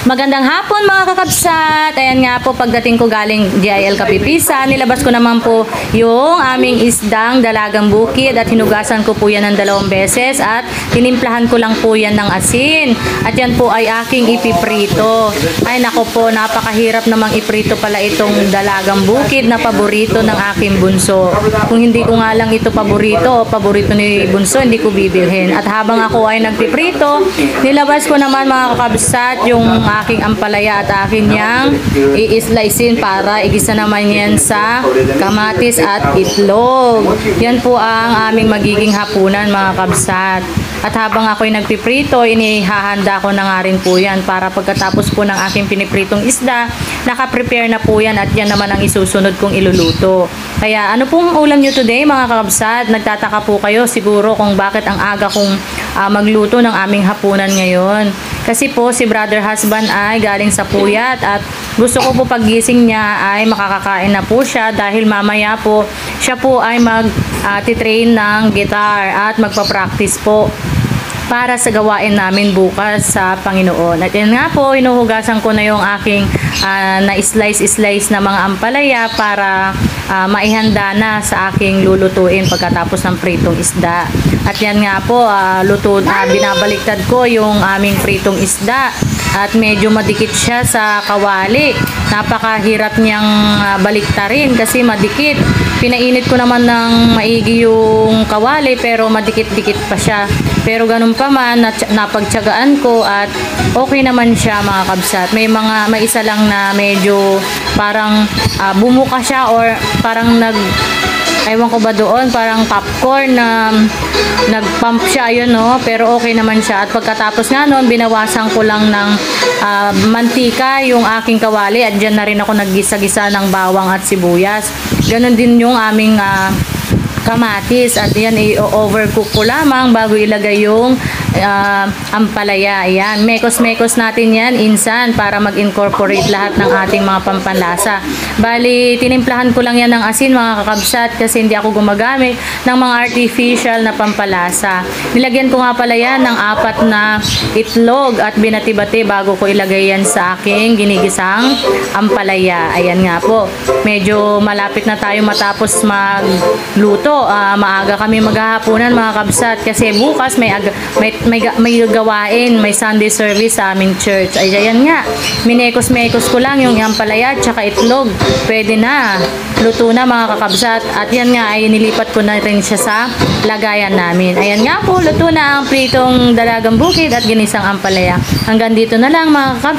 Magandang hapon mga kakabsat. Ayan nga po, pagdating ko galing GIL Kapipisa, nilabas ko naman po yung aming isdang dalagang bukid at hinugasan ko po yan ng 2 beses at tinimplahan ko lang po yan ng asin. At yan po ay aking ipiprito. Ay nako po, napakahirap namang iprito pala itong dalagang bukid na paborito ng aking bunso. Kung hindi ko nga lang ito paborito ni bunso, hindi ko bibilhin. At habang ako ay nagpiprito, nilabas ko naman mga kakabsat yung aking ampalaya at akin niyang i-slicein para igisa naman yan sa kamatis at itlog. Yan po ang aming magiging hapunan mga kabsat. At habang ako'y nagpiprito, inihahanda ko na nga rin po yan para pagkatapos po ng aking pinipritong isda, nakaprepare na po yan at yan naman ang isusunod kong iluluto. Kaya ano pong ulam nyo today mga kakabsat? Nagtataka po kayo siguro kung bakit ang aga kong magluto ng aming hapunan ngayon. Kasi po si brother husband ay galing sa puyat at gusto ko po paggising niya ay makakakain na po siya dahil mamaya po siya po ay mag-train ng guitar at magpa-practice po para sa gawain namin bukas sa Panginoon. At yan nga po, hinuhugasan ko na yung aking na-slice na mga ampalaya para maihanda na sa aking lulutuin pagkatapos ng pritong isda. At yan nga po, binabaliktad ko yung aming pritong isda at medyo madikit siya sa kawali. Napakahirap niyang baliktarin kasi madikit. Pinainit ko naman ng maigi yung kawali pero madikit-dikit pa siya. Pero ganun pa man, napagtiyagaan ko at okay naman siya mga kabsat. May isa lang na medyo parang bumuka siya or parang ewan ko ba doon, parang popcorn na nag-pump siya, ayun no, pero okay naman siya. At pagkatapos nga noon, binawasan ko lang ng mantika yung aking kawali at dyan na rin ako naggisa-gisa ng bawang at sibuyas. Ganon din yung aming kamatis at yan i-overcook ko lamang bago ilagay yung ampalaya. Ayan, mekos-mekos natin yan insan para mag-incorporate lahat ng ating mga pampanlasa. Bali, tinimplahan ko lang yan ng asin mga kakabsat kasi hindi ako gumagamit ng mga artificial na pampalasa. Nilagyan ko nga pala yan ng 4 na itlog at binati-bati bago ko ilagay yan sa aking ginigisang ampalaya. Ayan nga po, medyo malapit na tayo matapos magluto. Maaga kami maghahaponan mga kabsat kasi bukas may gawain, may Sunday service sa aming church. Ay, ayan nga, minekos-mekos ko lang yung ampalaya at saka itlog. Pwede na, luto na mga kakabsat. At yan nga ay nilipat ko na rin siya sa lagayan namin. Ayan nga po, luto na ang pritong dalagang bukid at ginisang ampalaya. Hanggang dito na lang mga kakabsat.